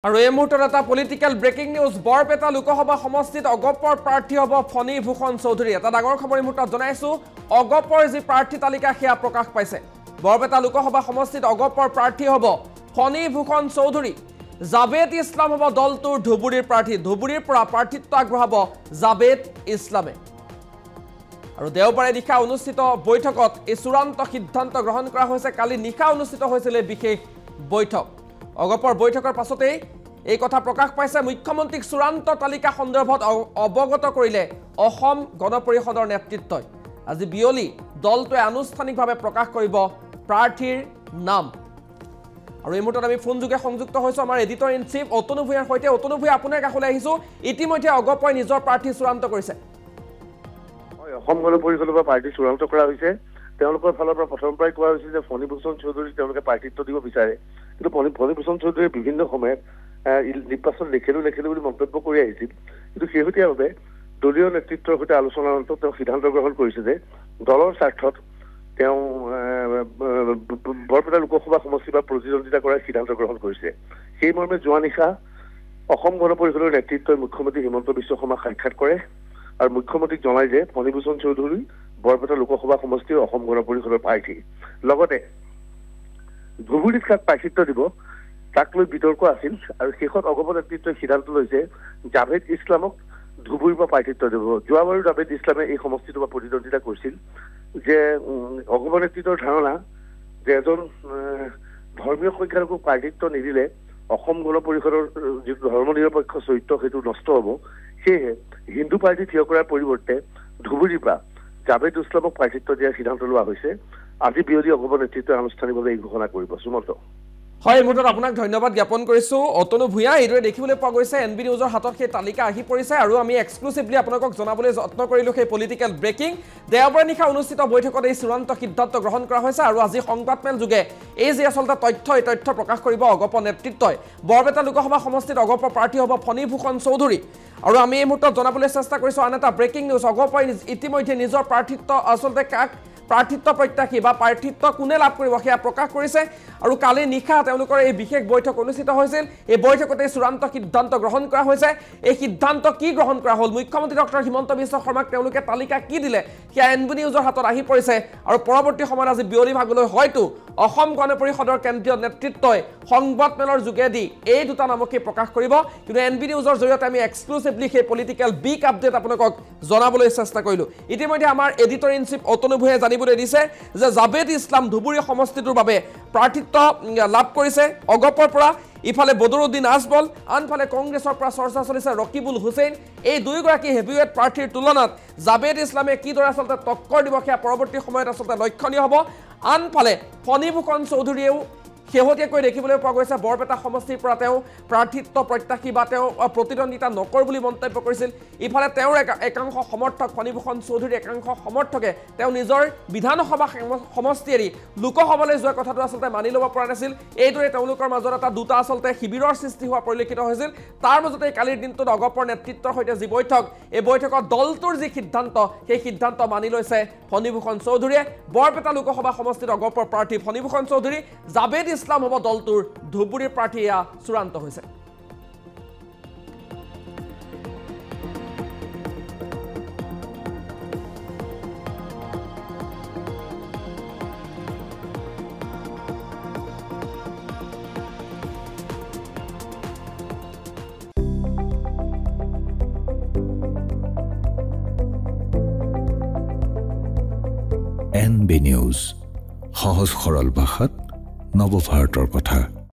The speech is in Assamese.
আৰু এই মুহূৰ্তত এটা political breaking news Barpeta Lok Sabha সমষ্টিত অগপৰ প্ৰাৰ্থী হ'ব ফণী ভূষণ চৌধুৰী এটা ডাঙৰ খবৰ এই মুহূৰ্তত জনাইছো অগপৰ যি প্ৰাৰ্থী তালিকা সেয়া প্ৰকাশ পাইছে বৰপেটা লোকসভা সমষ্টিত অগপৰ প্ৰাৰ্থী হ'ব ফণী ভূষণ চৌধুৰী জাবেদ ইছলাম হ'ব দলটোৰ ধুবুৰীৰ প্ৰাৰ্থী ধুবুৰীৰ পৰা প্ৰাৰ্থিত্ব আগবঢ়াব জাবেদ ইছলামে আৰু দেওবাৰে নিশা অনুষ্ঠিত বৈঠকত এই চূড়ান্ত সিদ্ধান্ত গ্ৰহণ কৰা হৈছে কালি নিশা অনুষ্ঠিত হৈছিল বিশেষ বৈঠক অগপৰ বৈঠকৰ পাছতেই এই কথা প্ৰকাশ পাইছে মুখ্যমন্ত্ৰীক চূড়ান্ত তালিকা সন্দৰ্ভত অৱগত কৰিলে অসম গণ পৰিষদৰ নেতৃত্বই আজি বিয়লি দলটোৱে আনুষ্ঠানিকভাৱে প্ৰকাশ কৰিব প্ৰাৰ্থীৰ নাম আৰু এই মুহূৰ্তত আমি ফোন যোগে সংযুক্ত হৈছো আমাৰ এডিটৰ ইন চিফ অতনু ভূঞাৰ সৈতে অতনু ভূঞা আপোনাৰ কাষলৈ আহিছো ইতিমধ্যে অগপই নিজৰ প্ৰাৰ্থী চূড়ান্ত কৰিছে অসম গণ পৰিষদৰ পৰা প্ৰাৰ্থী চূড়ান্ত কৰা হৈছে তেওঁলোকৰ ফালৰ পৰা প্ৰথম পৰাই কোৱা হৈছে যে ফণী ভূষণ চৌধুৰী তেওঁলোকে প্ৰাৰ্থিত্ব দিব বিচাৰে কিন্তু ফণী ভূষণ চৌধুৰীয়ে বিভিন্ন সময়ত নিৰ্বাচন লেখেলো বুলি মন্তব্য কৰি আহিছিল কিন্তু শেহতীয়াভাৱে দলীয় নেতৃত্বৰ সৈতে আলোচনাৰ অন্তত তেওঁ সিদ্ধান্ত গ্ৰহণ কৰিছে যে দলৰ স্বাৰ্থত তেওঁ বৰপেটা লোকসভা সমষ্টিৰ পৰা প্ৰতিদ্বন্দ্বিতা কৰাৰ সিদ্ধান্ত গ্ৰহণ কৰিছে সেই মৰ্মে যোৱা নিশা অসম গণ পৰিষদৰ নেতৃত্বই মুখ্যমন্ত্ৰী হিমন্ত বিশ্ব শৰ্মাক সাক্ষাৎ কৰে আৰু মুখ্যমন্ত্ৰীক জনাই যে ফণী ভূষণ চৌধুৰী বৰপেটা লোকসভা সমষ্টিৰ অসম গণ পৰিষদৰ প্ৰাৰ্থী লগতে ধুবুৰীত কাক প্ৰাৰ্থিত্ব দিব তাক লৈ বিতৰ্ক আছিল আৰু শেষত অগপ নেতৃত্বই সিদ্ধান্ত লৈছে জাবেদ ইছলামক ধুবুৰীৰ পৰা প্ৰাৰ্থিত্ব দিব যোৱাবাৰো জাবেদ ইছলামে এই সমষ্টিটোৰ পৰা প্ৰতিদ্বন্দ্বিতা কৰিছিল যে অগপ নেতৃত্বৰ ধাৰণা যে এজন ধৰ্মীয় সংখ্যালঘুক প্ৰাৰ্থিত্ব নিদিলে অসম গণ পৰিষদৰ যিটো ধৰ্মনিৰপেক্ষ চৰিত্ৰ সেইটো নষ্ট হ'ব সেয়েহে হিন্দু পাৰ্টি থিয় কৰাৰ পৰিৱৰ্তে ধুবুৰীৰ পৰা জাবেদ ইছলামক প্ৰাৰ্থিত্ব দিয়াৰ সিদ্ধান্ত লোৱা হৈছে আজি বিয়লি অগপ নেতৃত্বই আনুষ্ঠানিকভাৱে এই ঘোষণা কৰিব সুমন্ত হয় মুহূৰ্তত আপোনাক ধন্যবাদ জ্ঞাপন কৰিছো অতনু ভূঞা এইদৰে দেখিবলৈ পোৱা গৈছে এনবি নিউজৰ হাতত সেই তালিকা আহি পৰিছে আৰু আমি এক্সক্লুসিভলি আপোনালোকক জনাবলৈ যত্ন কৰিলো সেই পলিটিক্যাল ব্ৰেকিং দেওবাৰে নিশা অনুষ্ঠিত বৈঠকত এই চূড়ান্ত সিদ্ধান্ত গ্ৰহণ কৰা হৈছে আৰু আজি সংবাদমেল যোগে এই যে আচলতে তথ্য প্ৰকাশ কৰিব অগপ নেতৃত্বই বৰপেটা লোকসভা সমষ্টিত অগপৰ প্ৰাৰ্থী হ'ব ফণী ভূষণ চৌধুৰী আৰু আমি এই মুহূৰ্তত জনাবলৈ চেষ্টা কৰিছো আন এটা ব্ৰেকিং নিউজ অগপই ইতিমধ্যে নিজৰ প্ৰাৰ্থিত্ব আচলতে কাক প্ৰাৰ্থিত্ব প্ৰত্যাশী বা প্ৰাৰ্থিত্ব কোনে লাভ কৰিব সেয়া প্ৰকাশ কৰিছে আৰু কালি নিশা তেওঁলোকৰ এই বিশেষ বৈঠক অনুষ্ঠিত হৈছিল এই বৈঠকতে চূড়ান্ত সিদ্ধান্ত গ্ৰহণ কৰা হৈছে এই সিদ্ধান্ত কি গ্ৰহণ কৰা হ'ল মুখ্যমন্ত্ৰী ডক্টৰ হিমন্ত বিশ্ব শৰ্মাক তেওঁলোকে তালিকা কি দিলে সেয়া এনবি নিউজৰ হাতত আহি পৰিছে আৰু পৰৱৰ্তী সময়ত আজি বিয়লি ভাগলৈ হয়তো অসম গণ পৰিষদৰ কেন্দ্ৰীয় নেতৃত্বই সংবাদমেলৰ যোগেদি এই দুটা নামকে প্ৰকাশ কৰিব কিন্তু এনবি নিউজৰ জৰিয়তে আমি এক্সক্লুসিভলি সেই পলিটিক্যাল বিগ আপডেট আপোনালোকক জনাবলৈ চেষ্টা কৰিলো ইতিমধ্যে আমাৰ এডিটৰ ইন চিফ অতনু ভূঞাই জানিবলৈ দিছে যে জাবেদ ইছলাম ধুবুৰী সমষ্টিটোৰ বাবে প্ৰাৰ্থিত্ব লাভ কৰিছে অগপৰ পৰা ইফালে বদৰুদ্দিন আজমল আনফালে কংগ্ৰেছৰ পৰা চৰ্চা চলিছে ৰকিবুল হুছেইন এই দুয়োগৰাকী হেভিৱেট প্ৰাৰ্থীৰ তুলনাত জাবেদ ইছলামে কিদৰে আচলতে টক্কৰ দিব সেয়া পৰৱৰ্তী সময়ত আচলতে লক্ষণীয় হ'ব আনফালে ফণী ভূষণ চৌধুৰীয়েও শেহতীয়াকৈ দেখিবলৈ পোৱা গৈছে বৰপেটা সমষ্টিৰ পৰা তেওঁ প্ৰাৰ্থিত্ব প্ৰত্যাশী বা তেওঁ প্ৰতিদ্বন্দ্বিতা নকৰ বুলি মন্তব্য কৰিছিল ইফালে তেওঁৰ একাংশ সমৰ্থক ফণী ভূষণ চৌধুৰীৰ একাংশ সমৰ্থকে তেওঁ নিজৰ বিধানসভা সমষ্টি এৰি লোকসভালৈ যোৱা কথাটো আচলতে মানি ল'ব পৰা নাছিল এইদৰে তেওঁলোকৰ মাজত এটা দুটা আচলতে শিবিৰৰ সৃষ্টি হোৱা পৰিলক্ষিত হৈছিল তাৰ মাজতে কালিৰ দিনটোত অগপৰ নেতৃত্বৰ সৈতে যি বৈঠক এই বৈঠকত দলটোৰ যি সিদ্ধান্ত সেই সিদ্ধান্ত মানি লৈছে ফণী ভূষণ চৌধুৰীয়ে বৰপেটা লোকসভা সমষ্টিত অগপৰ প্ৰাৰ্থী ফণী ভূষণ চৌধুৰী জাবেদ ইছলাম হ'ব দলটোৰ ধুবুৰীৰ প্ৰাৰ্থী চূড়ান্ত হৈছে এনবি নিউজ সহজ সৰল ভাষাত নৱভাৰতৰ কথা